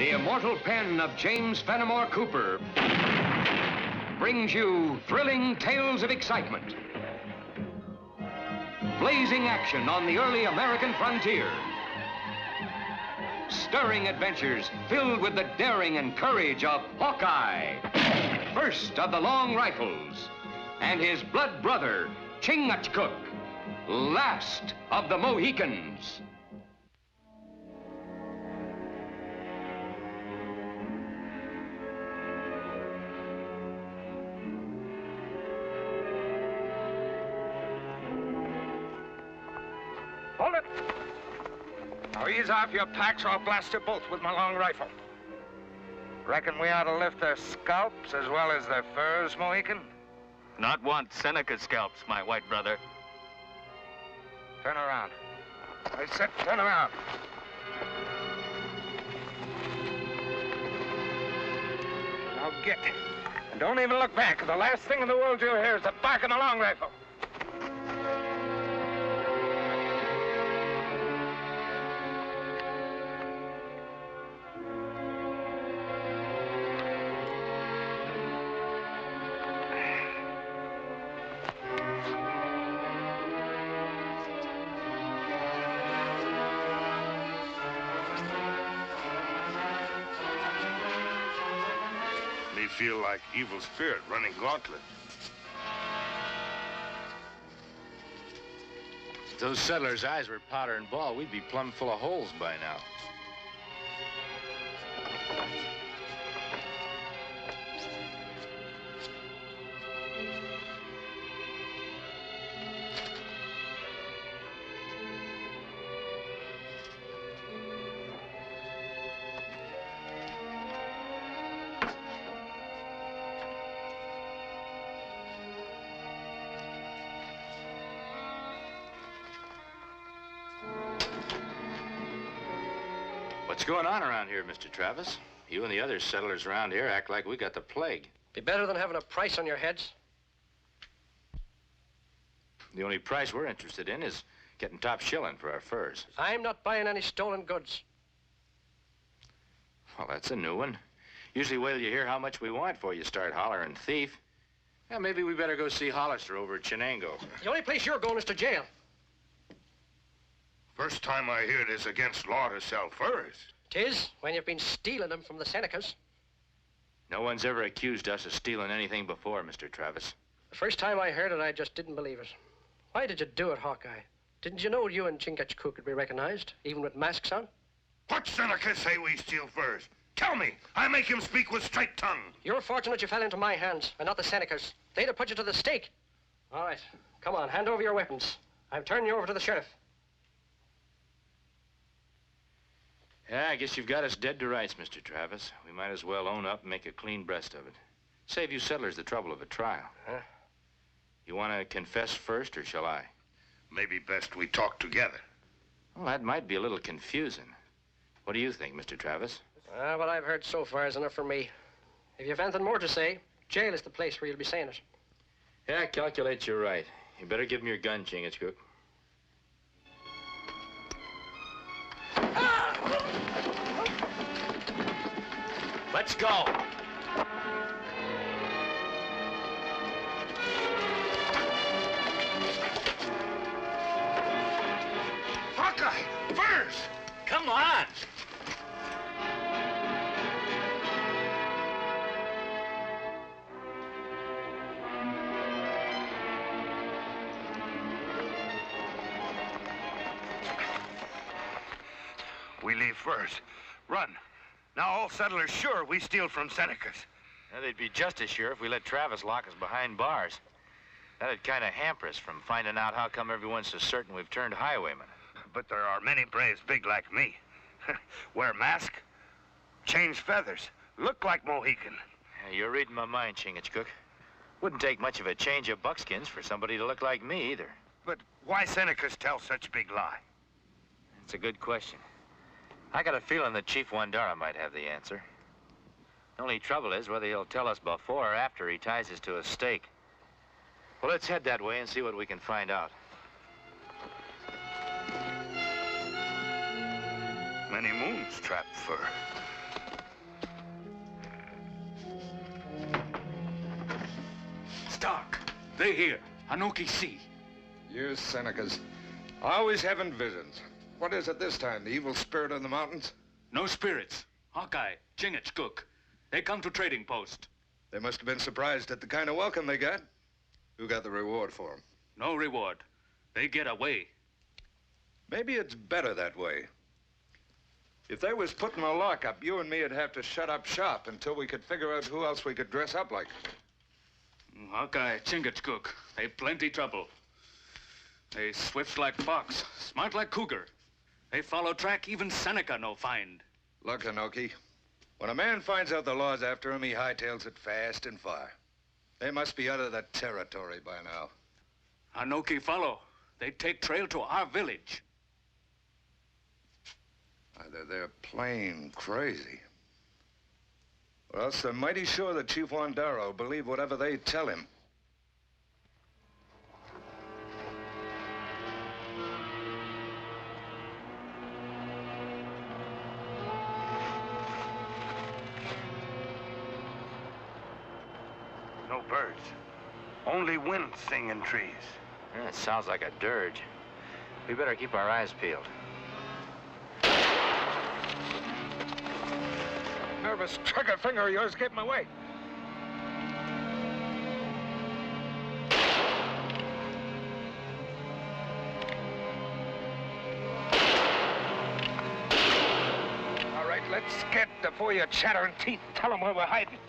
The immortal pen of James Fenimore Cooper brings you thrilling tales of excitement, blazing action on the early American frontier, stirring adventures filled with the daring and courage of Hawkeye, first of the long rifles, and his blood brother, Chingachgook, last of the Mohicans. Hold it! Now ease off your packs or I'll blast you both with my long rifle. Reckon we ought to lift their scalps as well as their furs, Mohican? Not want Seneca's scalps, my white brother. Turn around. I said turn around. Now get. And don't even look back. The last thing in the world you'll hear is the bark of my long rifle. Feel like evil spirit running gauntlet. If those settlers' eyes were powder and ball, we'd be plumb full of holes by now. What's going on around here, Mr. Travis? You and the other settlers around here act like we got the plague. Be better than having a price on your heads. The only price we're interested in is getting top shilling for our furs. I'm not buying any stolen goods. Well, that's a new one. Usually wait till you hear how much we want before you start hollering thief. Yeah, maybe we better go see Hollister over at Chenango. The only place you're going is to jail. First time I hear it is against law to sell furs. 'Tis, when you've been stealing them from the Senecas. No one's ever accused us of stealing anything before, Mr. Travis. The first time I heard it, I just didn't believe it. Why did you do it, Hawkeye? Didn't you know you and Chingachgook could be recognized, even with masks on? What Seneca say we steal furs? Tell me. I make him speak with straight tongue. You're fortunate you fell into my hands, and not the Senecas. They'd have put you to the stake. All right, come on, hand over your weapons. I'm turning you over to the sheriff. Yeah, I guess you've got us dead to rights, Mr. Travis. We might as well own up and make a clean breast of it. Save you settlers the trouble of a trial. Huh? You want to confess first, or shall I? Maybe best we talk together. Well, that might be a little confusing. What do you think, Mr. Travis? What I've heard so far is enough for me. If you've anything more to say, jail is the place where you'll be saying it. Yeah, I calculate you're right. You better give me your gun, Chingachgook. Let's go. Hawkeye! Furs! Come on! We leave first. Run. Now all settlers sure we steal from Senecas. Yeah, they'd be just as sure if we let Travis lock us behind bars. That'd kind of hamper us from finding out how come everyone's so certain we've turned highwaymen. But there are many braves big like me. Wear mask, change feathers, look like Mohican. Yeah, you're reading my mind, Chingachgook. Wouldn't take much of a change of buckskins for somebody to look like me, either. But why Senecas tell such big lie? It's a good question. I got a feeling that Chief Wandara might have the answer. The only trouble is whether he'll tell us before or after he ties us to a stake. Well, let's head that way and see what we can find out. Many moons trap fur. They hear. Anoki see. You Senecas. Always having visions. What is it this time? The evil spirit of the mountains? No spirits. Hawkeye, Chingachgook. They come to trading post. They must have been surprised at the kind of welcome they got. Who got the reward for them? No reward. They get away. Maybe it's better that way. If they was put in a lockup, you and me'd have to shut up shop until we could figure out who else we could dress up like. Hawkeye, Chingachgook. They plenty trouble. They swift like fox, smart like cougar. They follow track even Seneca no find. Look, Anoki. When a man finds out the law's after him, he hightails it fast and far. They must be out of the territory by now. Anoki follow. They take trail to our village. Either they're plain crazy, or else they're mighty sure that Chief Wandara will believe whatever they tell him. No birds. Only wind sing in trees. Yeah, it sounds like a dirge. We better keep our eyes peeled. Nervous trigger finger of yours gave him away. All right, let's get before your chattering teeth. Tell them where we're hiding.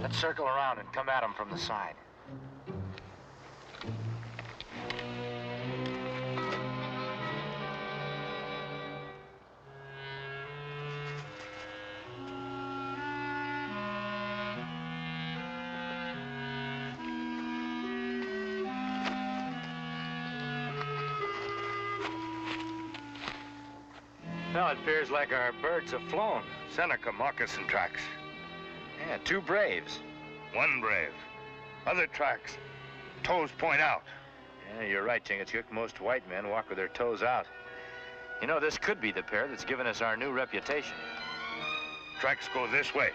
Let's circle around and come at them from the side. Well, it appears like our birds have flown. Seneca moccasin tracks. Yeah, 2 braves. 1 brave. Other tracks. Toes point out. Yeah, you're right, Chingachgook. Most white men walk with their toes out. You know, this could be the pair that's given us our new reputation. Tracks go this way.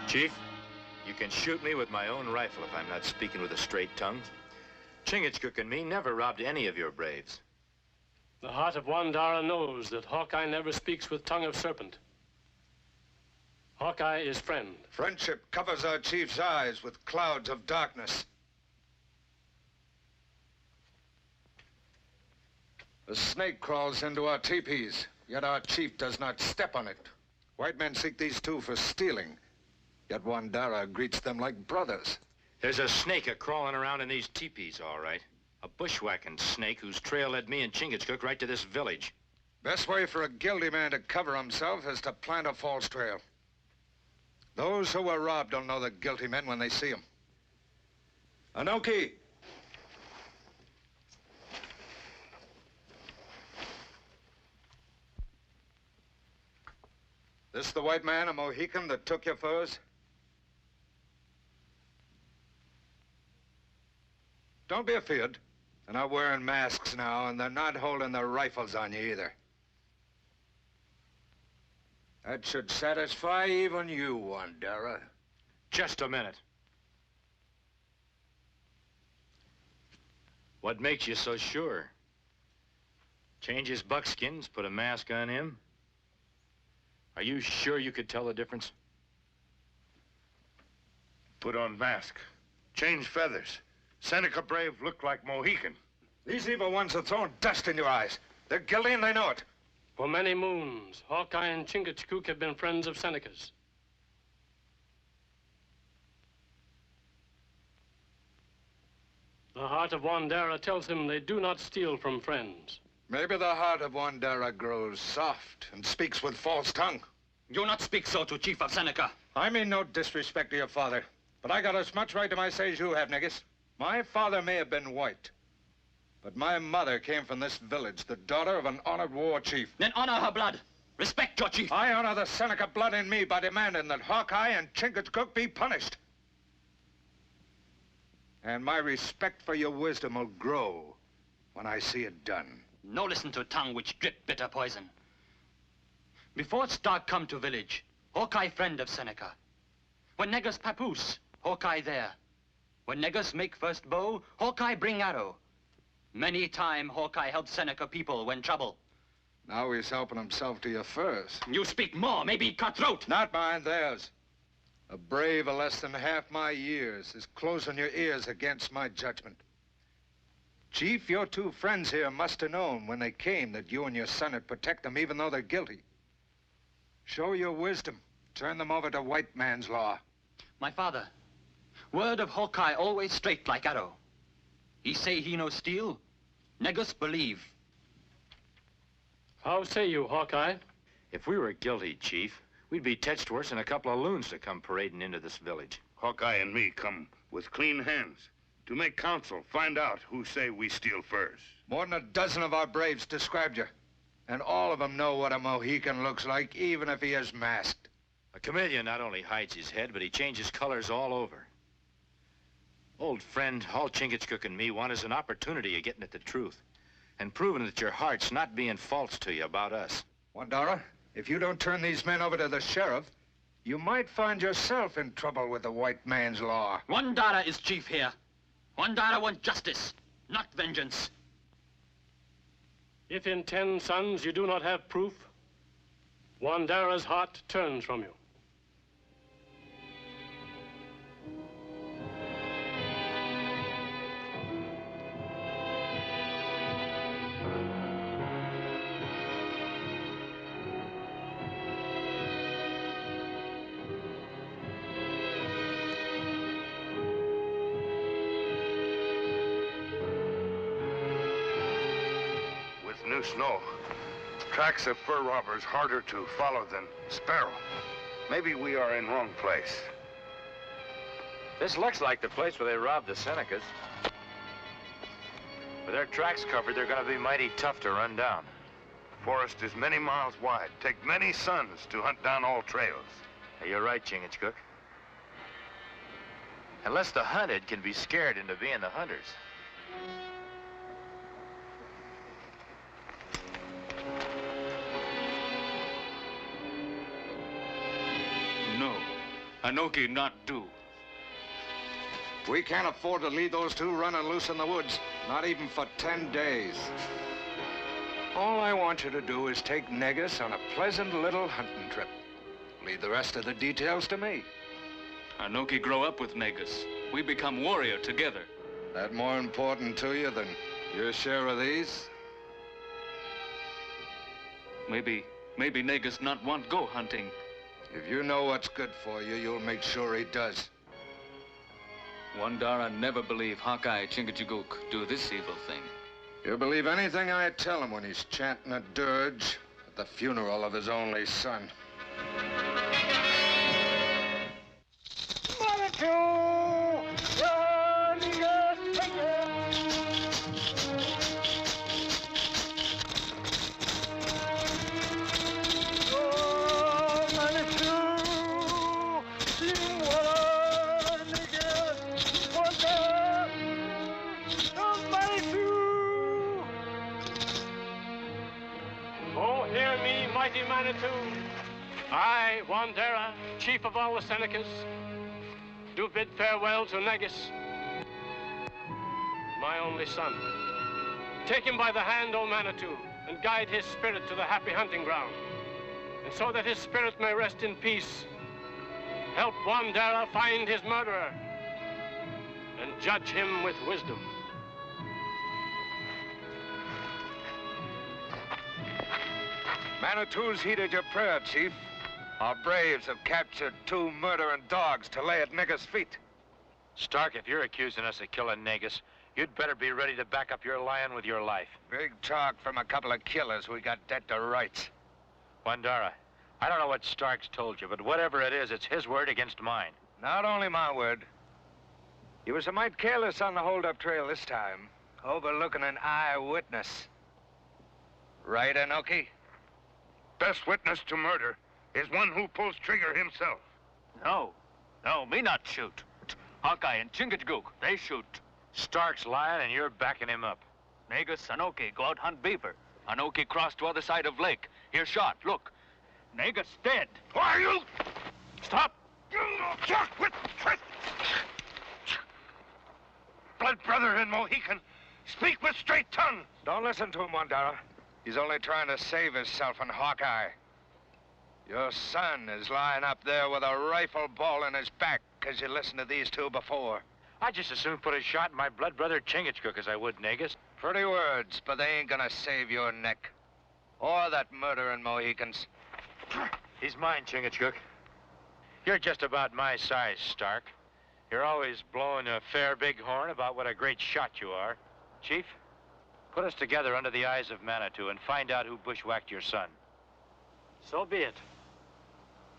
Chief, you can shoot me with my own rifle if I'm not speaking with a straight tongue. Chingachgook and me never robbed any of your braves. The heart of Wandara knows that Hawkeye never speaks with tongue of serpent. Hawkeye is friend. Friendship covers our chief's eyes with clouds of darkness. The snake crawls into our teepees, yet our chief does not step on it. White men seek these two for stealing, yet Wandara greets them like brothers. There's a snake a-crawling around in these teepees, all right. A bushwhacking snake whose trail led me and Chingachgook right to this village. Best way for a guilty man to cover himself is to plant a false trail. Those who were robbed will know the guilty men when they see them. Anoki! This the white man, a Mohican, that took your furs? Don't be afeard. They're not wearing masks now, and they're not holding their rifles on you either. That should satisfy even you, Wandara. Just a minute. What makes you so sure? Change his buckskins, put a mask on him? Are you sure you could tell the difference? Put on mask. Change feathers. Seneca brave look like Mohican. These evil ones are throwing dust in your eyes. They're guilty and they know it. For many moons, Hawkeye and Chingachgook have been friends of Seneca's. The heart of Wandara tells him they do not steal from friends. Maybe the heart of Wandara grows soft and speaks with false tongue. Do not speak so to Chief of Seneca. I mean no disrespect to your father, but I got as much right to my say as you have, niggas. My father may have been white, but my mother came from this village, the daughter of an honored war chief. Then honor her blood. Respect your chief. I honor the Seneca blood in me by demanding that Hawkeye and Chingachgook be punished. And my respect for your wisdom will grow when I see it done. No listen to tongue which drip bitter poison. Before Stark come to village, Hawkeye friend of Seneca. When Negus papoose, Hawkeye there. When Negus make first bow, Hawkeye bring arrow. Many time Hawkeye help Seneca people when trouble. Now he's helping himself to your furs. You speak more, maybe cut throat. Not mine, theirs. A brave of less than half my years is closing your ears against my judgment. Chief, your two friends here must have known when they came that you and your son would protect them even though they're guilty. Show your wisdom. Turn them over to white man's law. My father, word of Hawkeye always straight like arrow. He say he no steal, Negus believe. How say you, Hawkeye? If we were guilty, Chief, we'd be touched worse than a couple of loons to come parading into this village. Hawkeye and me come with clean hands to make counsel, find out who say we steal furs. More than a dozen of our braves described you. And all of them know what a Mohican looks like, even if he is masked. A chameleon not only hides his head, but he changes colors all over. Old friend, all Chingachgook and me want is an opportunity of getting at the truth and proving that your heart's not being false to you about us. Wandara, if you don't turn these men over to the sheriff, you might find yourself in trouble with the white man's law. Wandara is chief here. Wandara want justice, not vengeance. If in 10 sons you do not have proof, Wandara's heart turns from you. New snow. Tracks of fur robbers harder to follow than sparrow. Maybe we are in wrong place. This looks like the place where they robbed the Senecas. With their tracks covered, they're gonna be mighty tough to run down. Forest is many miles wide. Take many suns to hunt down all trails. You're right, Chingachgook. Unless the hunted can be scared into being the hunters. No, Anoki not do. We can't afford to leave those two running loose in the woods, not even for 10 days. All I want you to do is take Negus on a pleasant little hunting trip. Leave the rest of the details to me. Anoki grow up with Negus. We become warrior together. That more important to you than your share of these? Maybe Negus not want go hunting. If you know what's good for you, you'll make sure he does. Wandara never believe Hawkeye Chingachgook do this evil thing. He'll believe anything I tell him when he's chanting a dirge at the funeral of his only son. Mighty Manitou, I, Wandera, chief of all the Senecas, do bid farewell to Negus, my only son. Take him by the hand, O Manitou, and guide his spirit to the happy hunting ground. And so that his spirit may rest in peace, help Wandera find his murderer and judge him with wisdom. Manitou's heeded your prayer, Chief. Our braves have captured 2 murdering dogs to lay at Negus' feet. Stark, if you're accusing us of killing Negus, you'd better be ready to back up your lion with your life. Big talk from a couple of killers we got dead to rights. Wandara, I don't know what Stark's told you, but whatever it is, it's his word against mine. Not only my word. You was a mite careless on the hold-up trail this time, overlooking an eyewitness. Right, Anoki? Best witness to murder is one who pulls trigger himself. No, me not shoot. Hawkeye and Chingachgook, they shoot. Stark's lying and you're backing him up. Negus, Anoki, go out hunt beaver. Anoki crossed to other side of lake. Here shot, look. Negus dead. Who are you? Stop! Blood brother and Mohican, speak with straight tongue. Don't listen to him, Wandara. He's only trying to save himself and Hawkeye. Your son is lying up there with a rifle ball in his back because you listened to these two before. I'd just as soon put a shot in my blood brother Chingachgook as I would Negus. Pretty words, but they ain't gonna save your neck. Or that murdering Mohicans. He's mine, Chingachgook. You're just about my size, Stark. You're always blowing a fair big horn about what a great shot you are. Chief, put us together under the eyes of Manitou and find out who bushwhacked your son. So be it.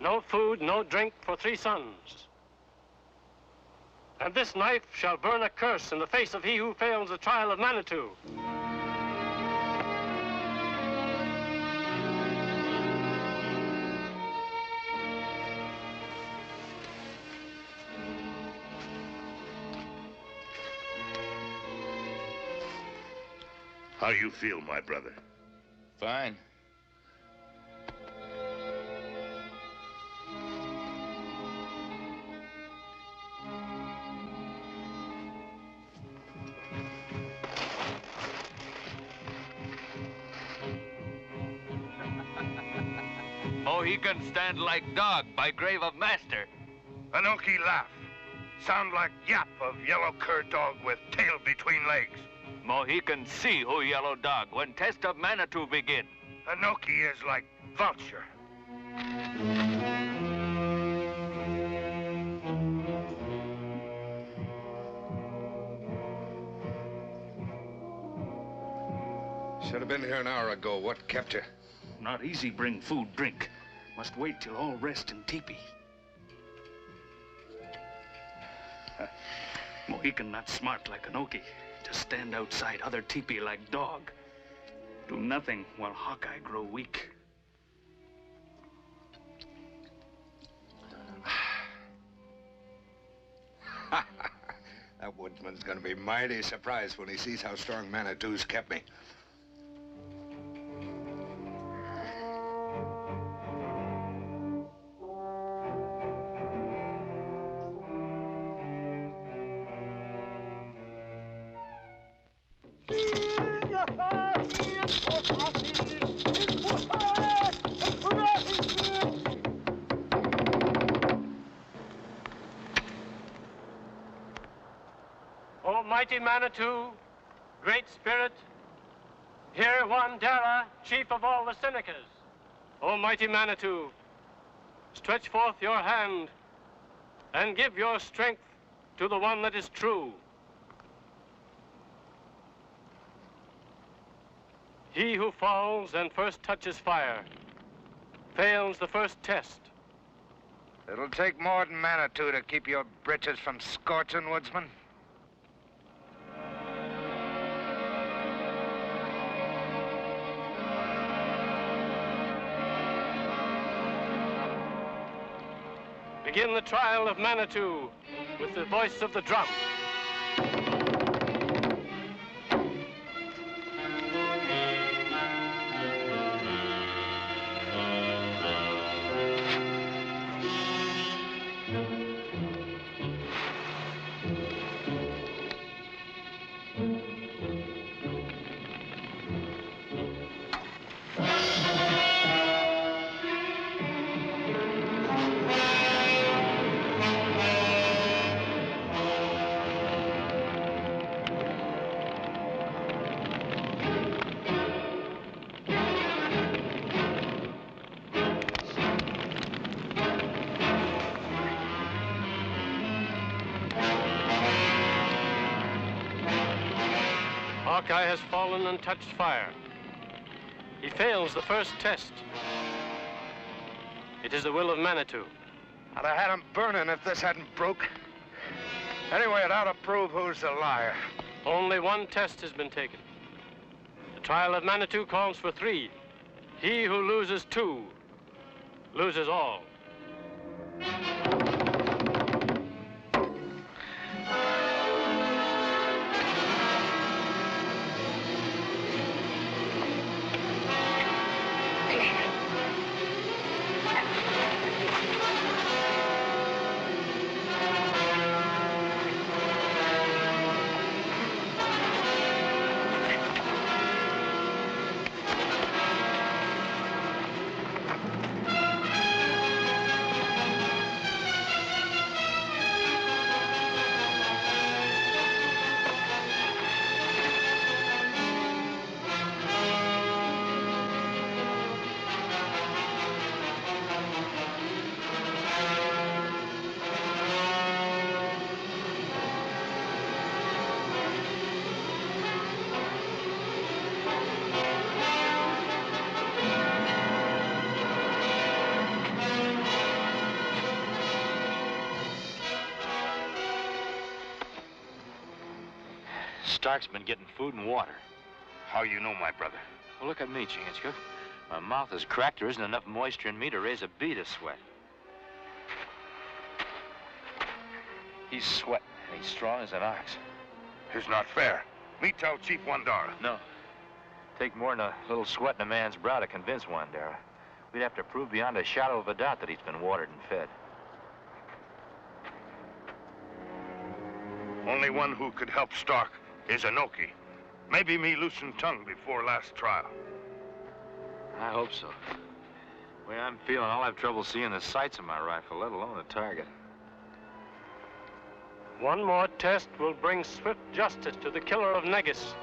No food, no drink for 3 sons. And this knife shall burn a curse in the face of he who fails the trial of Manitou. How you feel, my brother? Fine. Mohicans stand like dog by grave of master. Anoki laugh. Sound like yap of yellow cur dog with tail between legs. Mohicans see who yellow dog when test of Manitou begin. Anoki is like vulture. Should have been here an hour ago. What kept you? Not easy bring food, drink. Must wait till all rest in teepee. Mohican not smart like Anoki. Just stand outside other teepee like dog. Do nothing while Hawkeye grow weak. That woodsman's gonna be mighty surprised when he sees how strong Manitou's kept me. Mighty Manitou, Great Spirit, hear Wandara, chief of all the Senecas. O mighty Manitou, stretch forth your hand and give your strength to the one that is true. He who falls and first touches fire fails the first test. It'll take more than Manitou to keep your britches from scorching, woodsman. Begin the trial of Manitou with the voice of the drum. Hawkeye has fallen and touched fire. He fails the first test. It is the will of Manitou. I'd have had him burning if this hadn't broke. Anyway, it ought to prove who's the liar. Only one test has been taken. The trial of Manitou calls for 3. He who loses 2 loses all. Stark's been getting food and water. How you know, my brother? Well, look at me, Chingachgook. My mouth is cracked. There isn't enough moisture in me to raise a bee to sweat. He's sweating, and he's strong as an ox. It's not fair. Me tell Chief Wandara. No. Take more than a little sweat in a man's brow to convince Wandara. We'd have to prove beyond a shadow of a doubt that he's been watered and fed. Only one who could help Stark is Anoki. Maybe me loosened tongue before last trial. I hope so. The way I'm feeling, I'll have trouble seeing the sights of my rifle, let alone the target. One more test will bring swift justice to the killer of Negus.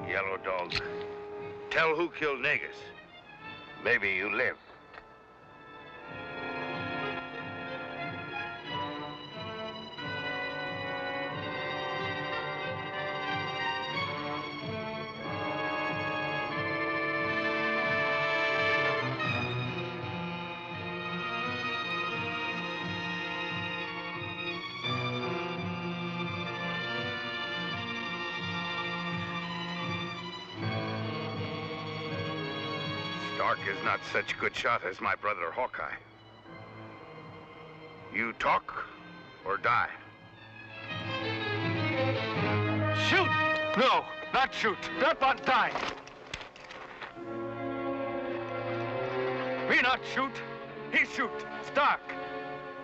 Yellow Dog, tell who killed Negus. Maybe you live. Stark is not such a good shot as my brother Hawkeye. You talk or die. Shoot! No, not shoot. That one die. Me not shoot. He shoot. Stark.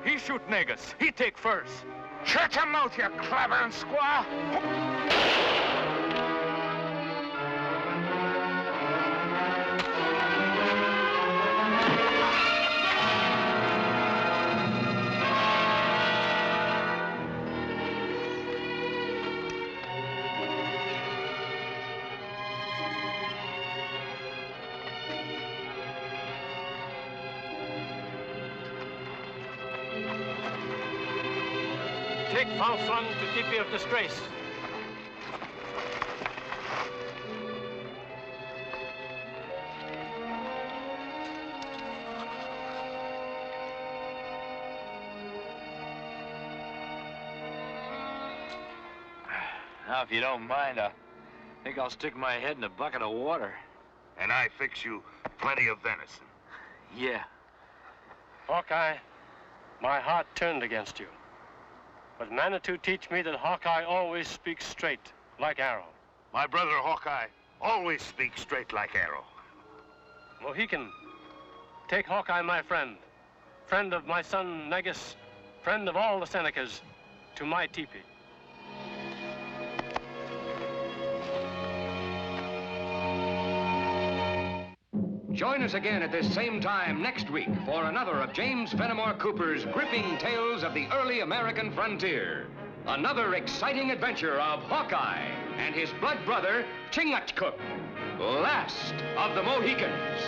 He shoot Negus. He take first. Shut your mouth, you clavering squaw! Take false one to keep you of disgrace. Now, if you don't mind, I think I'll stick my head in a bucket of water. And I fix you plenty of venison. Yeah. Hawkeye, my heart turned against you. But Manitou teach me that Hawkeye always speaks straight, like arrow. My brother Hawkeye always speaks straight like arrow. Mohican, take Hawkeye, my friend, friend of my son Negus, friend of all the Senecas, to my teepee. Join us again at this same time next week for another of James Fenimore Cooper's gripping tales of the early American frontier. Another exciting adventure of Hawkeye and his blood brother, Chingachgook, last of the Mohicans.